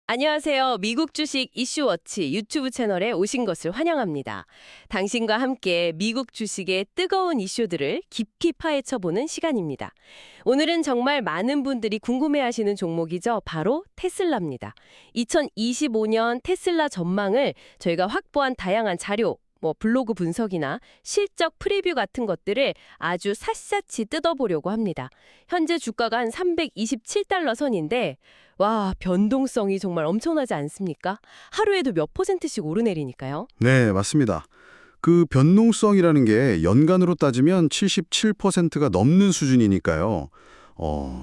안녕하세요. 미국 주식 이슈워치 유튜브 채널에 오신 것을 환영합니다. 당신과 함께 미국 주식의 뜨거운 이슈들을 깊이 파헤쳐보는 시간입니다. 오늘은 정말 많은 분들이 궁금해하시는 종목이죠. 바로 테슬라입니다. 2025년 테슬라 전망을 저희가 확보한 다양한 자료, 블로그 분석이나 실적 프리뷰 같은 것들을 아주 샅샅이 뜯어보려고 합니다. 현재 주가가 한 327달러 선인데 와, 변동성이 정말 엄청나지 않습니까? 하루에도 몇 %씩 오르내리니까요. 네, 맞습니다. 그 변동성이라는 게 연간으로 따지면 77%가 넘는 수준이니까요.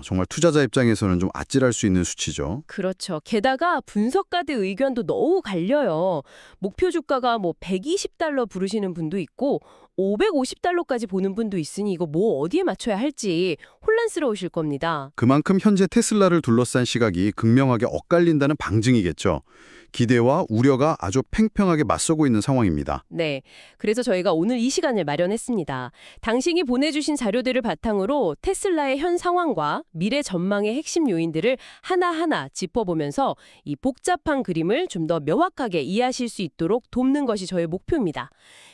정말 투자자 입장에서는 좀 아찔할 수 있는 수치죠. 그렇죠. 게다가 분석가들 의견도 너무 갈려요. 목표 주가가 120달러 부르시는 분도 있고 550달러까지 보는 분도 있으니 이거 어디에 맞춰야 할지 혼란스러우실 겁니다. 그만큼 현재 테슬라를 둘러싼 시각이 극명하게 엇갈린다는 방증이겠죠. 기대와 우려가 아주 팽팽하게 맞서고 있는 상황입니다. 네. 그래서 저희가 오늘 이 시간을 마련했습니다. 당신이 보내주신 자료들을 바탕으로 테슬라의 현 상황과 미래 전망의 핵심 요인들을 하나하나 짚어보면서 이 복잡한 그림을 좀 더 명확하게 이해하실 수 있도록 돕는 것이 저의 목표입니다.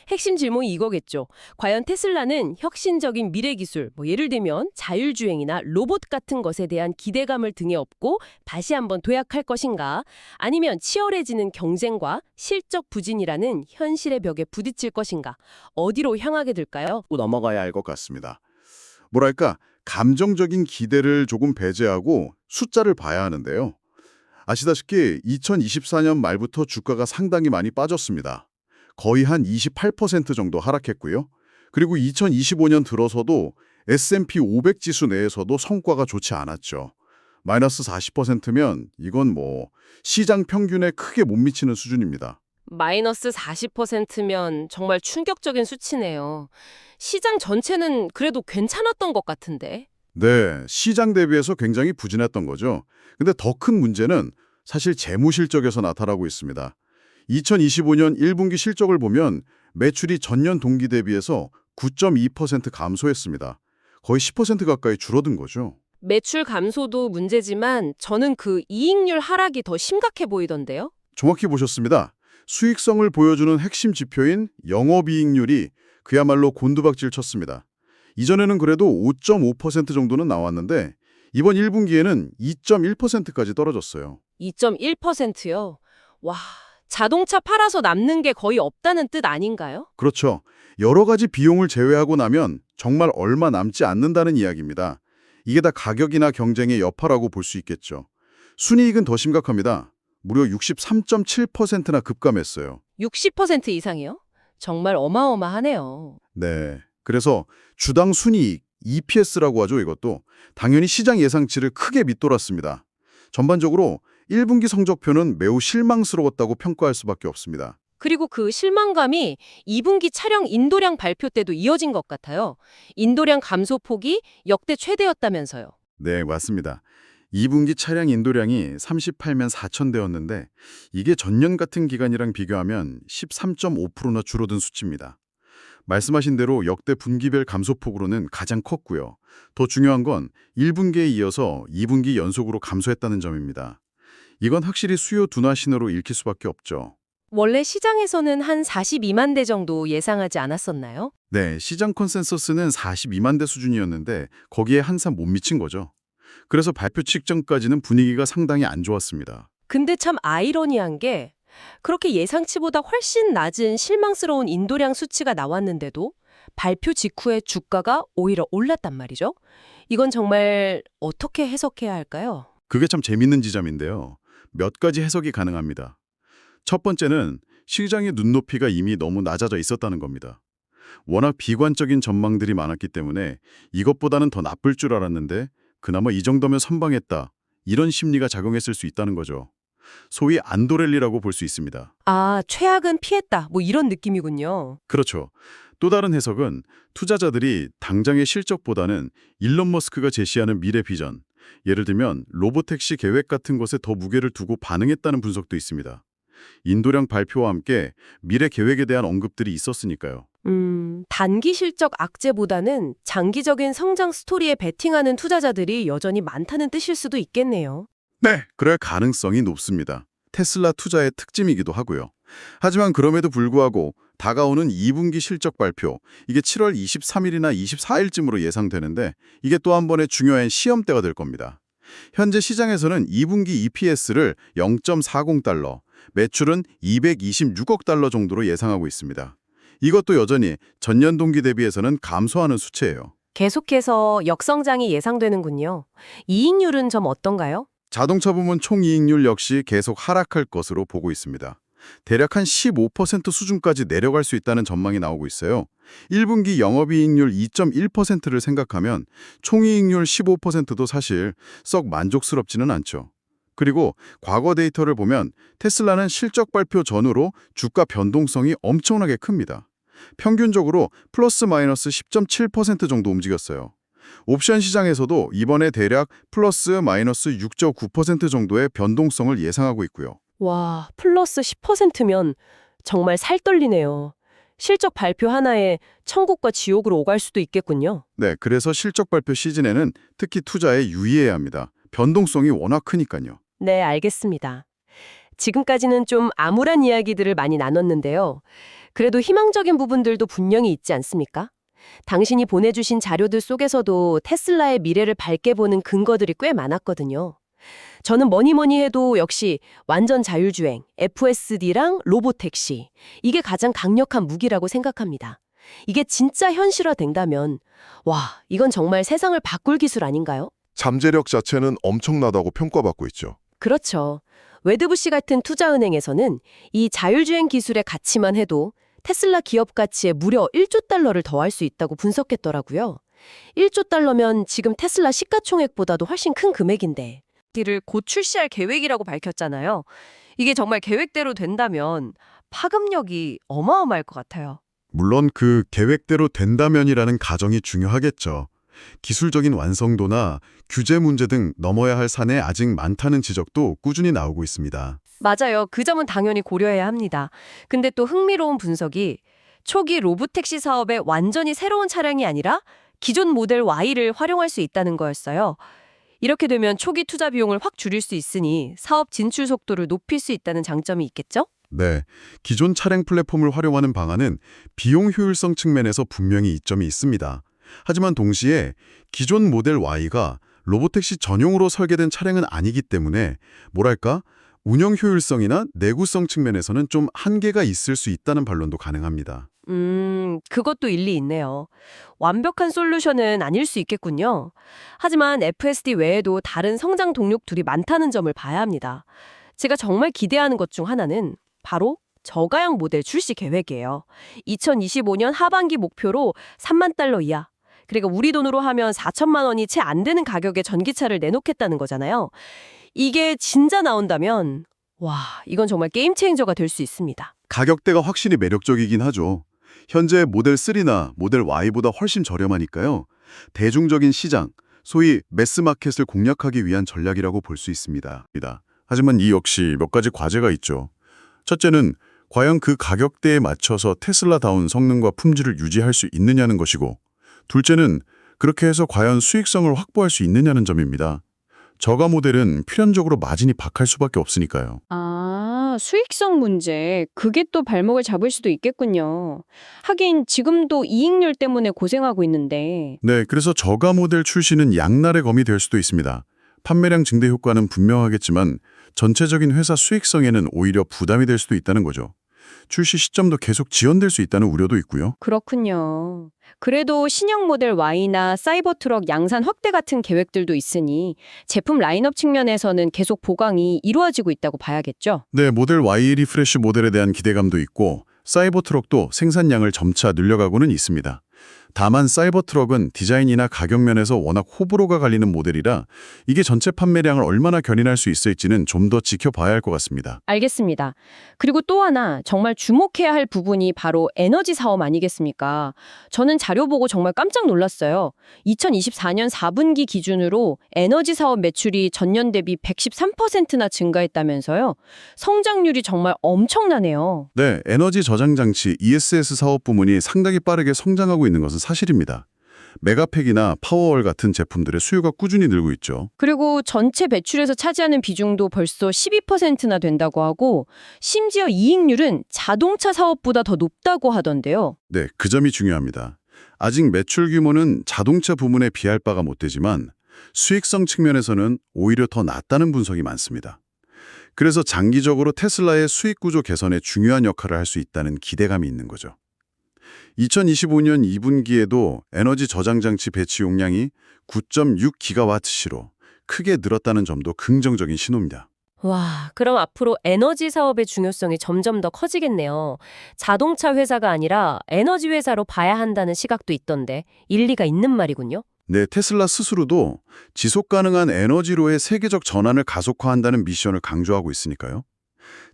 핵심 질문이 이거겠죠. 과연 테슬라는 혁신적인 미래 기술, 예를 들면 자율주행이나 로봇 같은 것에 대한 기대감을 등에 업고 다시 한번 도약할 것인가? 아니면 치열해지는 경쟁과 실적 부진이라는 현실의 벽에 부딪힐 것인가? 어디로 향하게 될까요? 넘어가야 할 것 같습니다. 뭐랄까, 감정적인 기대를 조금 배제하고 숫자를 봐야 하는데요. 아시다시피 2024년 말부터 주가가 상당히 많이 빠졌습니다. 거의 한 28% 정도 하락했고요. 그리고 2025년 들어서도 S&P 500 지수 내에서도 성과가 좋지 않았죠. 마이너스 40%면 이건 시장 평균에 크게 못 미치는 수준입니다. 마이너스 40%면 정말 충격적인 수치네요. 시장 전체는 그래도 괜찮았던 것 같은데. 네, 시장 대비해서 굉장히 부진했던 거죠. 근데 더 큰 문제는 사실 재무 실적에서 나타나고 있습니다. 2025년 1분기 실적을 보면 매출이 전년 동기 대비해서 9.2% 감소했습니다. 거의 10% 가까이 줄어든 거죠. 매출 감소도 문제지만 저는 그 이익률 하락이 더 심각해 보이던데요. 정확히 보셨습니다. 수익성을 보여주는 핵심 지표인 영업이익률이 그야말로 곤두박질 쳤습니다. 이전에는 그래도 5.5% 정도는 나왔는데 이번 1분기에는 2.1%까지 떨어졌어요. 2.1%요? 와, 자동차 팔아서 남는 게 거의 없다는 뜻 아닌가요? 그렇죠. 여러 가지 비용을 제외하고 나면 정말 얼마 남지 않는다는 이야기입니다. 이게 다 가격이나 경쟁의 여파라고 볼 수 있겠죠. 순이익은 더 심각합니다. 무려 63.7%나 급감했어요. 60% 이상이요? 정말 어마어마하네요. 네. 그래서 주당 순이익, EPS라고 하죠, 이것도. 당연히 시장 예상치를 크게 밑돌았습니다. 전반적으로 1분기 성적표는 매우 실망스러웠다고 평가할 수밖에 없습니다. 그리고 그 실망감이 2분기 차량 인도량 발표 때도 이어진 것 같아요. 인도량 감소폭이 역대 최대였다면서요. 네, 맞습니다. 2분기 차량 인도량이 38만 4천 대였는데 이게 전년 같은 기간이랑 비교하면 13.5%나 줄어든 수치입니다. 말씀하신 대로 역대 분기별 감소폭으로는 가장 컸고요. 더 중요한 건 1분기에 이어서 2분기 연속으로 감소했다는 점입니다. 이건 확실히 수요 둔화 신호로 읽힐 수밖에 없죠. 원래 시장에서는 한 42만 대 정도 예상하지 않았었나요? 네, 시장 컨센서스는 42만 대 수준이었는데 거기에 한참 못 미친 거죠. 그래서 발표 직전까지는 분위기가 상당히 안 좋았습니다. 근데 참 아이러니한 게 그렇게 예상치보다 훨씬 낮은 실망스러운 인도량 수치가 나왔는데도 발표 직후에 주가가 오히려 올랐단 말이죠. 이건 정말 어떻게 해석해야 할까요? 그게 참 재밌는 지점인데요. 몇 가지 해석이 가능합니다. 첫 번째는 시장의 눈높이가 이미 너무 낮아져 있었다는 겁니다. 워낙 비관적인 전망들이 많았기 때문에 이것보다는 더 나쁠 줄 알았는데 그나마 이 정도면 선방했다. 이런 심리가 작용했을 수 있다는 거죠. 소위 안도랠리라고 볼 수 있습니다. 아, 최악은 피했다. 이런 느낌이군요. 그렇죠. 또 다른 해석은 투자자들이 당장의 실적보다는 일론 머스크가 제시하는 미래 비전, 예를 들면 로보택시 계획 같은 것에 더 무게를 두고 반응했다는 분석도 있습니다. 인도량 발표와 함께 미래 계획에 대한 언급들이 있었으니까요. 단기 실적 악재보다는 장기적인 성장 스토리에 베팅하는 투자자들이 여전히 많다는 뜻일 수도 있겠네요. 네, 그럴 가능성이 높습니다. 테슬라 투자의 특징이기도 하고요. 하지만 그럼에도 불구하고 다가오는 2분기 실적 발표, 이게 7월 23일이나 24일쯤으로 예상되는데 이게 또 한 번의 중요한 시험대가 될 겁니다. 현재 시장에서는 2분기 EPS를 0.40달러, 매출은 226억 달러 정도로 예상하고 있습니다. 이것도 여전히 전년 동기 대비해서는 감소하는 수치예요. 계속해서 역성장이 예상되는군요. 이익률은 좀 어떤가요? 자동차 부문 총이익률 역시 계속 하락할 것으로 보고 있습니다. 대략 한 15% 수준까지 내려갈 수 있다는 전망이 나오고 있어요. 1분기 영업이익률 2.1%를 생각하면 총이익률 15%도 사실 썩 만족스럽지는 않죠. 그리고 과거 데이터를 보면 테슬라는 실적 발표 전후로 주가 변동성이 엄청나게 큽니다. 평균적으로 플러스 마이너스 10.7% 정도 움직였어요. 옵션 시장에서도 이번에 대략 플러스 마이너스 6.9% 정도의 변동성을 예상하고 있고요. 와, 플러스 10%면 정말 살 떨리네요. 실적 발표 하나에 천국과 지옥으로 오갈 수도 있겠군요. 네, 그래서 실적 발표 시즌에는 특히 투자에 유의해야 합니다. 변동성이 워낙 크니까요. 네, 알겠습니다. 지금까지는 좀 암울한 이야기들을 많이 나눴는데요. 그래도 희망적인 부분들도 분명히 있지 않습니까? 당신이 보내주신 자료들 속에서도 테슬라의 미래를 밝게 보는 근거들이 꽤 많았거든요. 저는 뭐니 해도 역시 완전 자율주행, FSD랑 로보택시, 이게 가장 강력한 무기라고 생각합니다. 이게 진짜 현실화된다면 와, 이건 정말 세상을 바꿀 기술 아닌가요? 잠재력 자체는 엄청나다고 평가받고 있죠. 그렇죠. 웨드부시 같은 투자은행에서는 이 자율주행 기술의 가치만 해도 테슬라 기업 가치에 무려 1조 달러를 더할 수 있다고 분석했더라고요. 1조 달러면 지금 테슬라 시가총액보다도 훨씬 큰 금액인데 이를 곧 출시할 계획이라고 밝혔잖아요. 이게 정말 계획대로 된다면 파급력이 어마어마할 것 같아요. 물론 그 계획대로 된다면이라는 가정이 중요하겠죠. 기술적인 완성도나 규제 문제 등 넘어야 할 산에 아직 많다는 지적도 꾸준히 나오고 있습니다. 맞아요. 그 점은 당연히 고려해야 합니다. 근데 또 흥미로운 분석이 초기 로보택시 사업에 완전히 새로운 차량이 아니라 기존 모델 Y를 활용할 수 있다는 거였어요. 이렇게 되면 초기 투자 비용을 확 줄일 수 있으니 사업 진출 속도를 높일 수 있다는 장점이 있겠죠? 네, 기존 차량 플랫폼을 활용하는 방안은 비용 효율성 측면에서 분명히 이점이 있습니다. 하지만 동시에 기존 모델 Y가 로보택시 전용으로 설계된 차량은 아니기 때문에 뭐랄까 운영 효율성이나 내구성 측면에서는 좀 한계가 있을 수 있다는 반론도 가능합니다. 그것도 일리 있네요. 완벽한 솔루션은 아닐 수 있겠군요. 하지만 FSD 외에도 다른 성장 동력들이 많다는 점을 봐야 합니다. 제가 정말 기대하는 것 중 하나는 바로 저가형 모델 출시 계획이에요. 2025년 하반기 목표로 3만 달러 이하. 그러니까 우리 돈으로 하면 4천만 원이 채 안 되는 가격의 전기차를 내놓겠다는 거잖아요. 이게 진짜 나온다면 와, 이건 정말 게임 체인저가 될 수 있습니다. 가격대가 확실히 매력적이긴 하죠. 현재 모델 3나 모델 Y보다 훨씬 저렴하니까요. 대중적인 시장, 소위 매스마켓을 공략하기 위한 전략이라고 볼 수 있습니다. 하지만 이 역시 몇 가지 과제가 있죠. 첫째는 과연 그 가격대에 맞춰서 테슬라다운 성능과 품질을 유지할 수 있느냐는 것이고, 둘째는 그렇게 해서 과연 수익성을 확보할 수 있느냐는 점입니다. 저가 모델은 필연적으로 마진이 박할 수밖에 없으니까요. 수익성 문제, 그게 또 발목을 잡을 수도 있겠군요. 하긴 지금도 이익률 때문에 고생하고 있는데. 네, 그래서 저가 모델 출시는 양날의 검이 될 수도 있습니다. 판매량 증대 효과는 분명하겠지만 전체적인 회사 수익성에는 오히려 부담이 될 수도 있다는 거죠. 출시 시점도 계속 지연될 수 있다는 우려도 있고요. 그렇군요. 그래도 신형 모델 Y나 사이버트럭 양산 확대 같은 계획들도 있으니 제품 라인업 측면에서는 계속 보강이 이루어지고 있다고 봐야겠죠? 네, 모델 Y 리프레쉬 모델에 대한 기대감도 있고 사이버트럭도 생산량을 점차 늘려가고는 있습니다. 다만 사이버트럭은 디자인이나 가격 면에서 워낙 호불호가 갈리는 모델이라 이게 전체 판매량을 얼마나 견인할 수 있을지는 좀 더 지켜봐야 할 것 같습니다. 알겠습니다. 그리고 또 하나 정말 주목해야 할 부분이 바로 에너지 사업 아니겠습니까? 저는 자료 보고 정말 깜짝 놀랐어요. 2024년 4분기 기준으로 에너지 사업 매출이 전년 대비 113%나 증가했다면서요. 성장률이 정말 엄청나네요. 네, 에너지 저장 장치 ESS 사업 부문이 상당히 빠르게 성장하고 있는 것은 사실입니다. 메가팩이나 파워월 같은 제품들의 수요가 꾸준히 늘고 있죠. 그리고 전체 배출에서 차지하는 비중도 벌써 12%나 된다고 하고 심지어 이익률은 자동차 사업보다 더 높다고 하던데요. 네, 그 점이 중요합니다. 아직 매출 규모는 자동차 부문에 비할 바가 못 되지만 수익성 측면에서는 오히려 더 낮다는 분석이 많습니다. 그래서 장기적으로 테슬라의 수익 구조 개선에 중요한 역할을 할 수 있다는 기대감이 있는 거죠. 2025년 2분기에도 에너지 저장 장치 배치 용량이 9.6기가와트시로 크게 늘었다는 점도 긍정적인 신호입니다. 와, 그럼 앞으로 에너지 사업의 중요성이 점점 더 커지겠네요. 자동차 회사가 아니라 에너지 회사로 봐야 한다는 시각도 있던데 일리가 있는 말이군요. 네, 테슬라 스스로도 지속 가능한 에너지로의 세계적 전환을 가속화한다는 미션을 강조하고 있으니까요.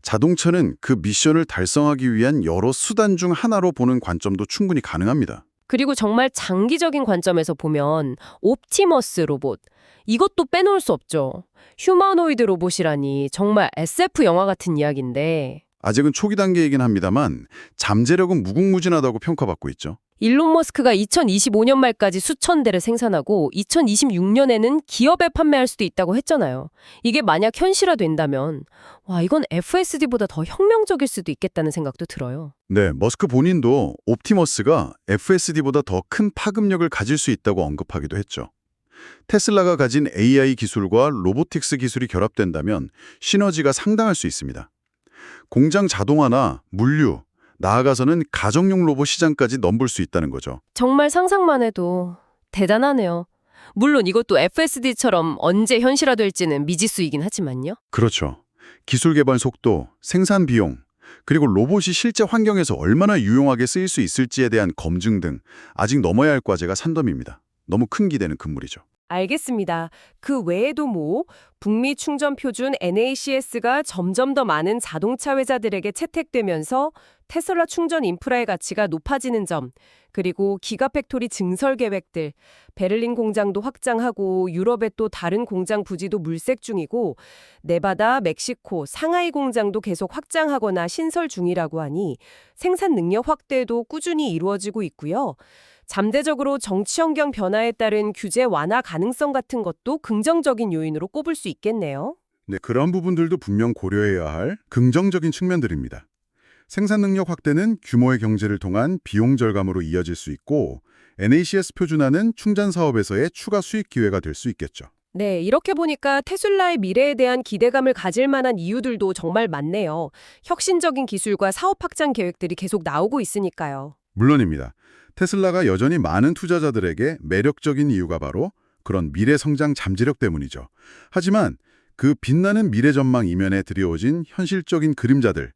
자동차는 그 미션을 달성하기 위한 여러 수단 중 하나로 보는 관점도 충분히 가능합니다. 그리고 정말 장기적인 관점에서 보면 옵티머스 로봇, 이것도 빼놓을 수 없죠. 휴머노이드 로봇이라니 정말 SF 영화 같은 이야기인데 아직은 초기 단계이긴 합니다만 잠재력은 무궁무진하다고 평가받고 있죠. 일론 머스크가 2025년 말까지 수천 대를 생산하고 2026년에는 기업에 판매할 수도 있다고 했잖아요. 이게 만약 현실화된다면 와, 이건 FSD보다 더 혁명적일 수도 있겠다는 생각도 들어요. 네, 머스크 본인도 옵티머스가 FSD보다 더 큰 파급력을 가질 수 있다고 언급하기도 했죠. 테슬라가 가진 AI 기술과 로보틱스 기술이 결합된다면 시너지가 상당할 수 있습니다. 공장 자동화나 물류, 나아가서는 가정용 로봇 시장까지 넘볼 수 있다는 거죠. 정말 상상만 해도 대단하네요. 물론 이것도 FSD처럼 언제 현실화될지는 미지수이긴 하지만요. 그렇죠. 기술 개발 속도, 생산 비용, 그리고 로봇이 실제 환경에서 얼마나 유용하게 쓰일 수 있을지에 대한 검증 등 아직 넘어야 할 과제가 산더미입니다. 너무 큰 기대는 금물이죠. 알겠습니다. 그 외에도 북미 충전 표준 NACS가 점점 더 많은 자동차 회사들에게 채택되면서 테슬라 충전 인프라의 가치가 높아지는 점, 그리고 기가팩토리 증설 계획들, 베를린 공장도 확장하고 유럽의 또 다른 공장 부지도 물색 중이고 네바다, 멕시코, 상하이 공장도 계속 확장하거나 신설 중이라고 하니 생산 능력 확대도 꾸준히 이루어지고 있고요. 잠재적으로 정치 환경 변화에 따른 규제 완화 가능성 같은 것도 긍정적인 요인으로 꼽을 수 있겠네요. 네, 그런 부분들도 분명 고려해야 할 긍정적인 측면들입니다. 생산 능력 확대는 규모의 경제를 통한 비용 절감으로 이어질 수 있고 NACS 표준화는 충전 사업에서의 추가 수익 기회가 될 수 있겠죠. 네, 이렇게 보니까 테슬라의 미래에 대한 기대감을 가질 만한 이유들도 정말 많네요. 혁신적인 기술과 사업 확장 계획들이 계속 나오고 있으니까요. 물론입니다. 테슬라가 여전히 많은 투자자들에게 매력적인 이유가 바로 그런 미래 성장 잠재력 때문이죠. 하지만 그 빛나는 미래 전망 이면에 들여오진 현실적인 그림자들,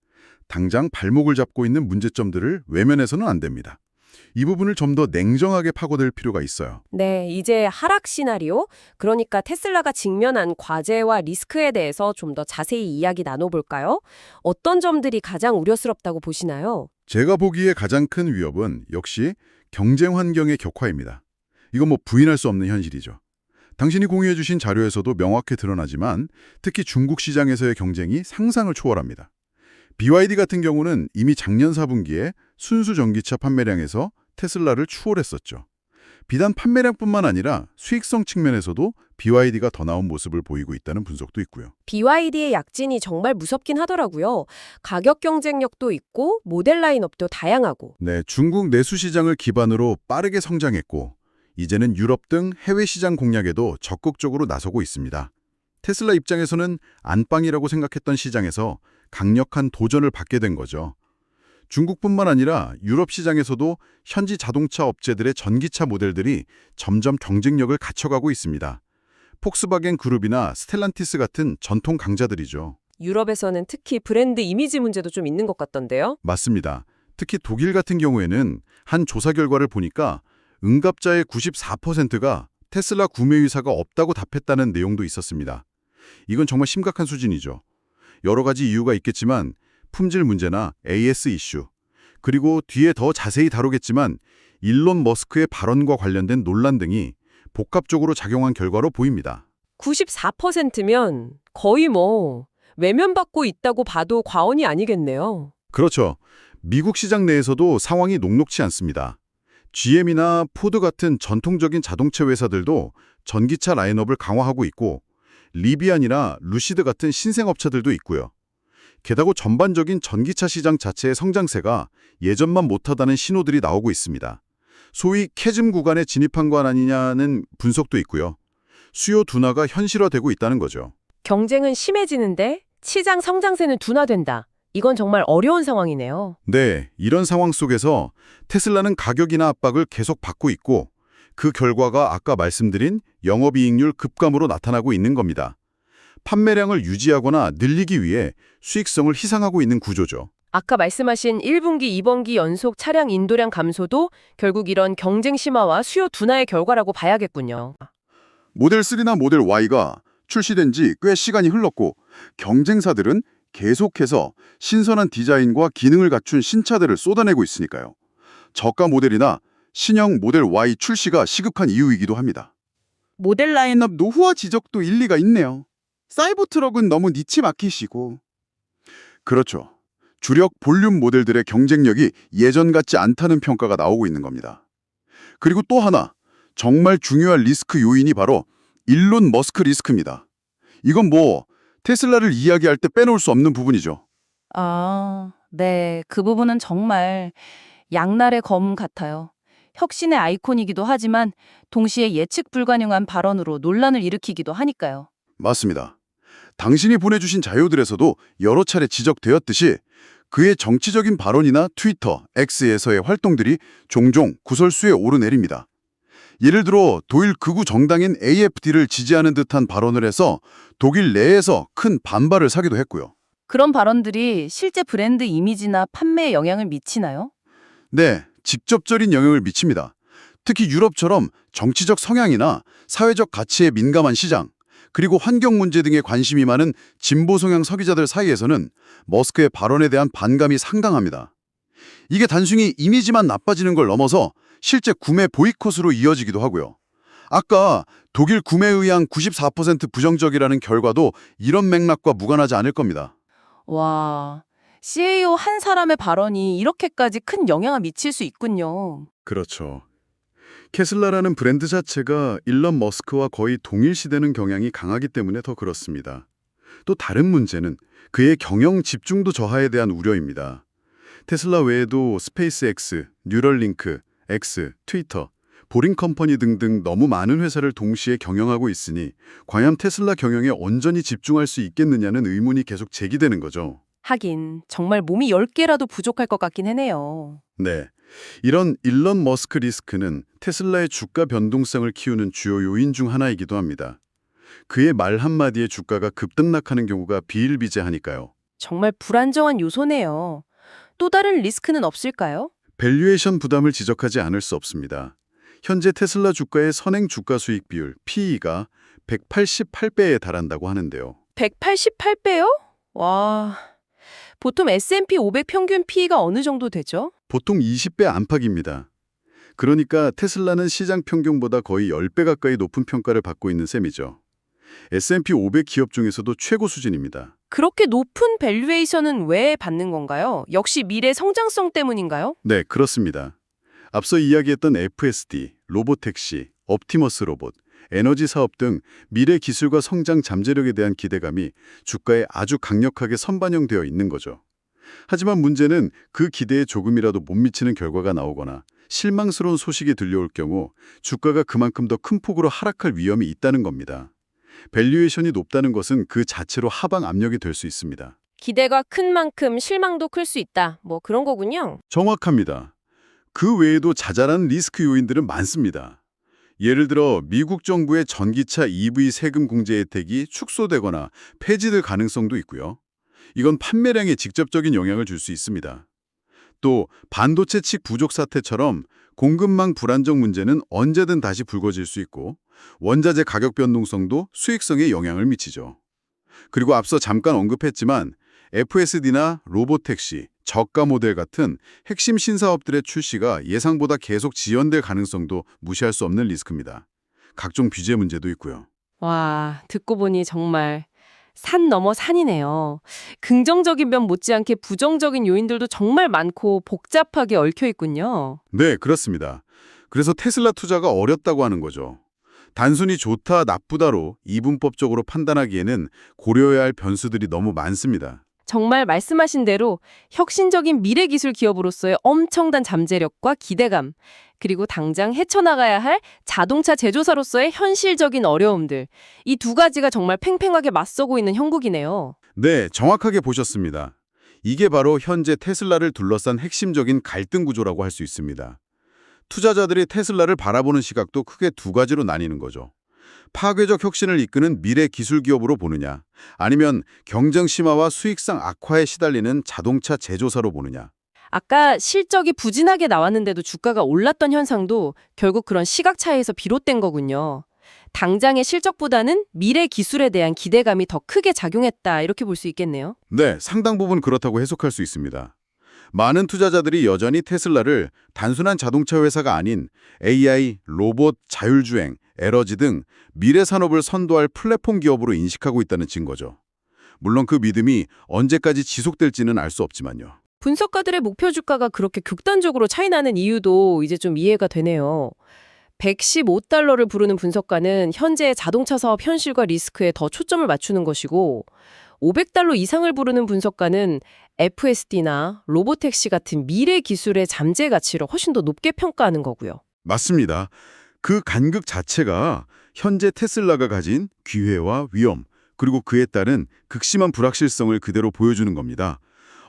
당장 발목을 잡고 있는 문제점들을 외면해서는 안 됩니다. 이 부분을 좀 더 냉정하게 파고들 필요가 있어요. 네, 이제 하락 시나리오, 그러니까 테슬라가 직면한 과제와 리스크에 대해서 좀 더 자세히 이야기 나눠볼까요? 어떤 점들이 가장 우려스럽다고 보시나요? 제가 보기에 가장 큰 위협은 역시 경쟁 환경의 격화입니다. 이건 부인할 수 없는 현실이죠. 당신이 공유해 주신 자료에서도 명확히 드러나지만 특히 중국 시장에서의 경쟁이 상상을 초월합니다. BYD 같은 경우는 이미 작년 4분기에 순수 전기차 판매량에서 테슬라를 추월했었죠. 비단 판매량뿐만 아니라 수익성 측면에서도 BYD가 더 나은 모습을 보이고 있다는 분석도 있고요. BYD의 약진이 정말 무섭긴 하더라고요. 가격 경쟁력도 있고 모델 라인업도 다양하고. 네, 중국 내수 시장을 기반으로 빠르게 성장했고 이제는 유럽 등 해외 시장 공략에도 적극적으로 나서고 있습니다. 테슬라 입장에서는 안방이라고 생각했던 시장에서 강력한 도전을 받게 된 거죠. 중국뿐만 아니라 유럽 시장에서도 현지 자동차 업체들의 전기차 모델들이 점점 경쟁력을 갖춰가고 있습니다. 폭스바겐 그룹이나 스텔란티스 같은 전통 강자들이죠. 유럽에서는 특히 브랜드 이미지 문제도 좀 있는 것 같던데요. 맞습니다. 특히 독일 같은 경우에는 한 조사 결과를 보니까 응답자의 94%가 테슬라 구매 의사가 없다고 답했다는 내용도 있었습니다. 이건 정말 심각한 수준이죠. 여러 가지 이유가 있겠지만 품질 문제나 AS 이슈, 그리고 뒤에 더 자세히 다루겠지만 일론 머스크의 발언과 관련된 논란 등이 복합적으로 작용한 결과로 보입니다. 94%면 거의 외면받고 있다고 봐도 과언이 아니겠네요. 그렇죠. 미국 시장 내에서도 상황이 녹록치 않습니다. GM이나 포드 같은 전통적인 자동차 회사들도 전기차 라인업을 강화하고 있고 리비안이나 루시드 같은 신생업체들도 있고요. 게다가 전반적인 전기차 시장 자체의 성장세가 예전만 못하다는 신호들이 나오고 있습니다. 소위 캐즘 구간에 진입한 것 아니냐는 분석도 있고요. 수요 둔화가 현실화되고 있다는 거죠. 경쟁은 심해지는데 시장 성장세는 둔화된다. 이건 정말 어려운 상황이네요. 네, 이런 상황 속에서 테슬라는 가격이나 압박을 계속 받고 있고 그 결과가 아까 말씀드린 영업이익률 급감으로 나타나고 있는 겁니다. 판매량을 유지하거나 늘리기 위해 수익성을 희생하고 있는 구조죠. 아까 말씀하신 1분기, 2분기 연속 차량 인도량 감소도 결국 이런 경쟁 심화와 수요 둔화의 결과라고 봐야겠군요. 모델 3나 모델 Y가 출시된 지 꽤 시간이 흘렀고 경쟁사들은 계속해서 신선한 디자인과 기능을 갖춘 신차들을 쏟아내고 있으니까요. 저가 모델이나 신형 모델 Y 출시가 시급한 이유이기도 합니다. 모델 라인업 노후화 지적도 일리가 있네요. 사이버트럭은 너무 니치 마켓이고. 그렇죠. 주력 볼륨 모델들의 경쟁력이 예전 같지 않다는 평가가 나오고 있는 겁니다. 그리고 또 하나, 정말 중요한 리스크 요인이 바로 일론 머스크 리스크입니다. 이건 테슬라를 이야기할 때 빼놓을 수 없는 부분이죠. 아, 네. 그 부분은 정말 양날의 검 같아요. 혁신의 아이콘이기도 하지만 동시에 예측 불가능한 발언으로 논란을 일으키기도 하니까요. 맞습니다. 당신이 보내주신 자료들에서도 여러 차례 지적되었듯이 그의 정치적인 발언이나 트위터, X에서의 활동들이 종종 구설수에 오르내립니다. 예를 들어 독일 극우 정당인 AfD를 지지하는 듯한 발언을 해서 독일 내에서 큰 반발을 사기도 했고요. 그런 발언들이 실제 브랜드 이미지나 판매에 영향을 미치나요? 네, 직접적인 영향을 미칩니다. 특히 유럽처럼 정치적 성향이나 사회적 가치에 민감한 시장, 그리고 환경 문제 등에 관심이 많은 진보 성향 소비자들 사이에서는 머스크의 발언에 대한 반감이 상당합니다. 이게 단순히 이미지만 나빠지는 걸 넘어서 실제 구매 보이콧으로 이어지기도 하고요. 아까 독일 구매 의향 94% 부정적이라는 결과도 이런 맥락과 무관하지 않을 겁니다. 와, CEO 한 사람의 발언이 이렇게까지 큰 영향을 미칠 수 있군요. 그렇죠. 테슬라라는 브랜드 자체가 일론 머스크와 거의 동일시되는 경향이 강하기 때문에 더 그렇습니다. 또 다른 문제는 그의 경영 집중도 저하에 대한 우려입니다. 테슬라 외에도 스페이스X, 뉴럴링크, X, 트위터, 보링컴퍼니 등등 너무 많은 회사를 동시에 경영하고 있으니 과연 테슬라 경영에 온전히 집중할 수 있겠느냐는 의문이 계속 제기되는 거죠. 하긴 정말 몸이 10개라도 부족할 것 같긴 하네요. 네, 이런 일론 머스크 리스크는 테슬라의 주가 변동성을 키우는 주요 요인 중 하나이기도 합니다. 그의 말 한마디에 주가가 급등락하는 경우가 비일비재하니까요. 정말 불안정한 요소네요. 또 다른 리스크는 없을까요? 밸류에이션 부담을 지적하지 않을 수 없습니다. 현재 테슬라 주가의 선행 주가 수익 비율 PE가 188배에 달한다고 하는데요. 188배요? 와, 보통 S&P 500 평균 PE가 어느 정도 되죠? 보통 20배 안팎입니다. 그러니까 테슬라는 시장 평균보다 거의 10배 가까이 높은 평가를 받고 있는 셈이죠. S&P 500 기업 중에서도 최고 수준입니다. 그렇게 높은 밸류에이션은 왜 받는 건가요? 역시 미래 성장성 때문인가요? 네, 그렇습니다. 앞서 이야기했던 FSD, 로보택시, 옵티머스 로봇, 에너지 사업 등 미래 기술과 성장 잠재력에 대한 기대감이 주가에 아주 강력하게 선반영되어 있는 거죠. 하지만 문제는 그 기대에 조금이라도 못 미치는 결과가 나오거나 실망스러운 소식이 들려올 경우 주가가 그만큼 더 큰 폭으로 하락할 위험이 있다는 겁니다. 밸류에이션이 높다는 것은 그 자체로 하방 압력이 될 수 있습니다. 기대가 큰 만큼 실망도 클 수 있다. 뭐 그런 거군요. 정확합니다. 그 외에도 자잘한 리스크 요인들은 많습니다. 예를 들어 미국 정부의 전기차 EV 세금 공제 혜택이 축소되거나 폐지될 가능성도 있고요. 이건 판매량에 직접적인 영향을 줄 수 있습니다. 또 반도체 칩 부족 사태처럼 공급망 불안정 문제는 언제든 다시 불거질 수 있고 원자재 가격 변동성도 수익성에 영향을 미치죠. 그리고 앞서 잠깐 언급했지만 FSD나 로보택시, 저가 모델 같은 핵심 신사업들의 출시가 예상보다 계속 지연될 가능성도 무시할 수 없는 리스크입니다. 각종 규제 문제도 있고요. 와, 듣고 보니 정말 산 넘어 산이네요. 긍정적인 면 못지않게 부정적인 요인들도 정말 많고 복잡하게 얽혀 있군요. 네, 그렇습니다. 그래서 테슬라 투자가 어렵다고 하는 거죠. 단순히 좋다, 나쁘다로 이분법적으로 판단하기에는 고려해야 할 변수들이 너무 많습니다. 정말 말씀하신 대로 혁신적인 미래 기술 기업으로서의 엄청난 잠재력과 기대감, 그리고 당장 헤쳐나가야 할 자동차 제조사로서의 현실적인 어려움들, 이 두 가지가 정말 팽팽하게 맞서고 있는 형국이네요. 네, 정확하게 보셨습니다. 이게 바로 현재 테슬라를 둘러싼 핵심적인 갈등 구조라고 할 수 있습니다. 투자자들이 테슬라를 바라보는 시각도 크게 두 가지로 나뉘는 거죠. 파괴적 혁신을 이끄는 미래 기술 기업으로 보느냐, 아니면 경쟁 심화와 수익성 악화에 시달리는 자동차 제조사로 보느냐. 아까 실적이 부진하게 나왔는데도 주가가 올랐던 현상도 결국 그런 시각 차이에서 비롯된 거군요. 당장의 실적보다는 미래 기술에 대한 기대감이 더 크게 작용했다, 이렇게 볼 수 있겠네요. 네, 상당 부분 그렇다고 해석할 수 있습니다. 많은 투자자들이 여전히 테슬라를 단순한 자동차 회사가 아닌 AI, 로봇, 자율주행, 에너지 등 미래 산업을 선도할 플랫폼 기업으로 인식하고 있다는 증거죠. 물론 그 믿음이 언제까지 지속될지는 알 수 없지만요. 분석가들의 목표 주가가 그렇게 극단적으로 차이나는 이유도 이제 좀 이해가 되네요. 115달러를 부르는 분석가는 현재의 자동차 사업 현실과 리스크에 더 초점을 맞추는 것이고, 500달러 이상을 부르는 분석가는 FSD나 로보택시 같은 미래 기술의 잠재 가치를 훨씬 더 높게 평가하는 거고요. 맞습니다. 그 간극 자체가 현재 테슬라가 가진 기회와 위험, 그리고 그에 따른 극심한 불확실성을 그대로 보여주는 겁니다.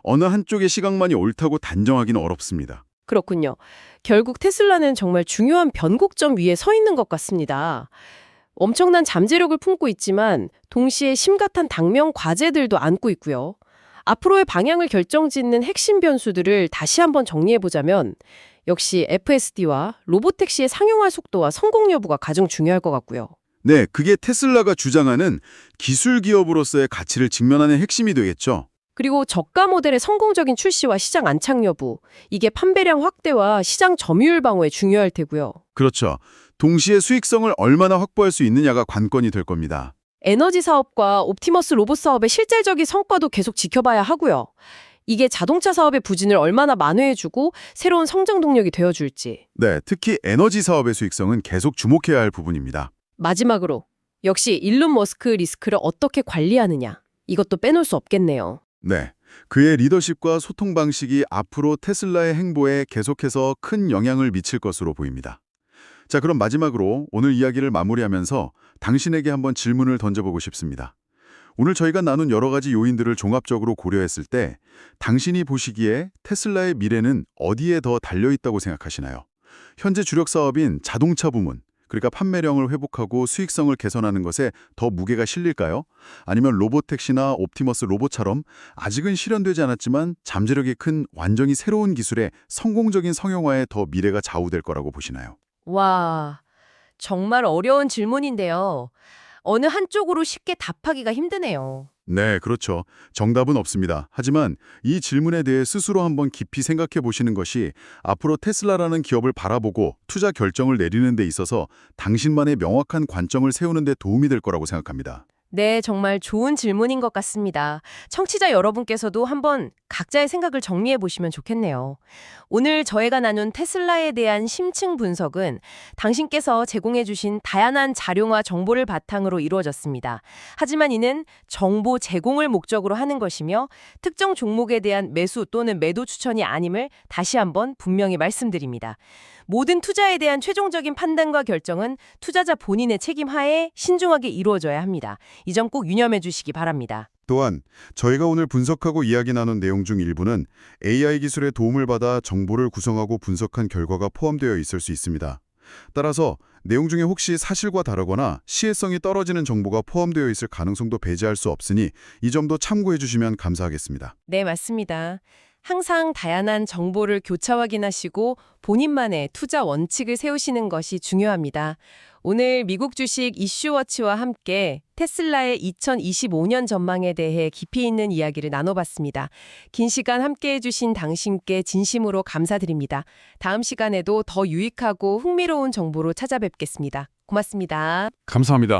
어느 한쪽의 시각만이 옳다고 단정하기는 어렵습니다. 그렇군요. 결국 테슬라는 정말 중요한 변곡점 위에 서 있는 것 같습니다. 엄청난 잠재력을 품고 있지만 동시에 심각한 당면 과제들도 안고 있고요. 앞으로의 방향을 결정짓는 핵심 변수들을 다시 한번 정리해보자면 역시 FSD와 로보택시의 상용화 속도와 성공 여부가 가장 중요할 것 같고요. 네, 그게 테슬라가 주장하는 기술 기업으로서의 가치를 직면하는 핵심이 되겠죠. 그리고 저가 모델의 성공적인 출시와 시장 안착 여부, 이게 판매량 확대와 시장 점유율 방어에 중요할 테고요. 그렇죠. 동시에 수익성을 얼마나 확보할 수 있느냐가 관건이 될 겁니다. 에너지 사업과 옵티머스 로봇 사업의 실질적인 성과도 계속 지켜봐야 하고요. 이게 자동차 사업의 부진을 얼마나 만회해주고 새로운 성장 동력이 되어줄지. 네, 특히 에너지 사업의 수익성은 계속 주목해야 할 부분입니다. 마지막으로 역시 일론 머스크 리스크를 어떻게 관리하느냐. 이것도 빼놓을 수 없겠네요. 네, 그의 리더십과 소통 방식이 앞으로 테슬라의 행보에 계속해서 큰 영향을 미칠 것으로 보입니다. 자, 그럼 마지막으로 오늘 이야기를 마무리하면서 당신에게 한번 질문을 던져보고 싶습니다. 오늘 저희가 나눈 여러 가지 요인들을 종합적으로 고려했을 때 당신이 보시기에 테슬라의 미래는 어디에 더 달려있다고 생각하시나요? 현재 주력 사업인 자동차 부문, 그러니까 판매량을 회복하고 수익성을 개선하는 것에 더 무게가 실릴까요? 아니면 로보택시나 옵티머스 로봇처럼 아직은 실현되지 않았지만 잠재력이 큰 완전히 새로운 기술의 성공적인 성용화에 더 미래가 좌우될 거라고 보시나요? 와, 정말 어려운 질문인데요. 어느 한쪽으로 쉽게 답하기가 힘드네요. 네, 그렇죠. 정답은 없습니다. 하지만 이 질문에 대해 스스로 한번 깊이 생각해 보시는 것이 앞으로 테슬라라는 기업을 바라보고 투자 결정을 내리는 데 있어서 당신만의 명확한 관점을 세우는 데 도움이 될 거라고 생각합니다. 네, 정말 좋은 질문인 것 같습니다. 청취자 여러분께서도 한번 각자의 생각을 정리해 보시면 좋겠네요. 오늘 저희가 나눈 테슬라에 대한 심층 분석은 당신께서 제공해 주신 다양한 자료와 정보를 바탕으로 이루어졌습니다. 하지만 이는 정보 제공을 목적으로 하는 것이며 특정 종목에 대한 매수 또는 매도 추천이 아님을 다시 한번 분명히 말씀드립니다. 모든 투자에 대한 최종적인 판단과 결정은 투자자 본인의 책임 하에 신중하게 이루어져야 합니다. 이 점 꼭 유념해 주시기 바랍니다. 또한 저희가 오늘 분석하고 이야기 나눈 내용 중 일부는 AI 기술의 도움을 받아 정보를 구성하고 분석한 결과가 포함되어 있을 수 있습니다. 따라서 내용 중에 혹시 사실과 다르거나 시혜성이 떨어지는 정보가 포함되어 있을 가능성도 배제할 수 없으니 이 점도 참고해 주시면 감사하겠습니다. 네, 맞습니다. 항상 다양한 정보를 교차 확인하시고 본인만의 투자 원칙을 세우시는 것이 중요합니다. 오늘 미국 주식 이슈워치와 함께 테슬라의 2025년 전망에 대해 깊이 있는 이야기를 나눠봤습니다. 긴 시간 함께해 주신 당신께 진심으로 감사드립니다. 다음 시간에도 더 유익하고 흥미로운 정보로 찾아뵙겠습니다. 고맙습니다. 감사합니다.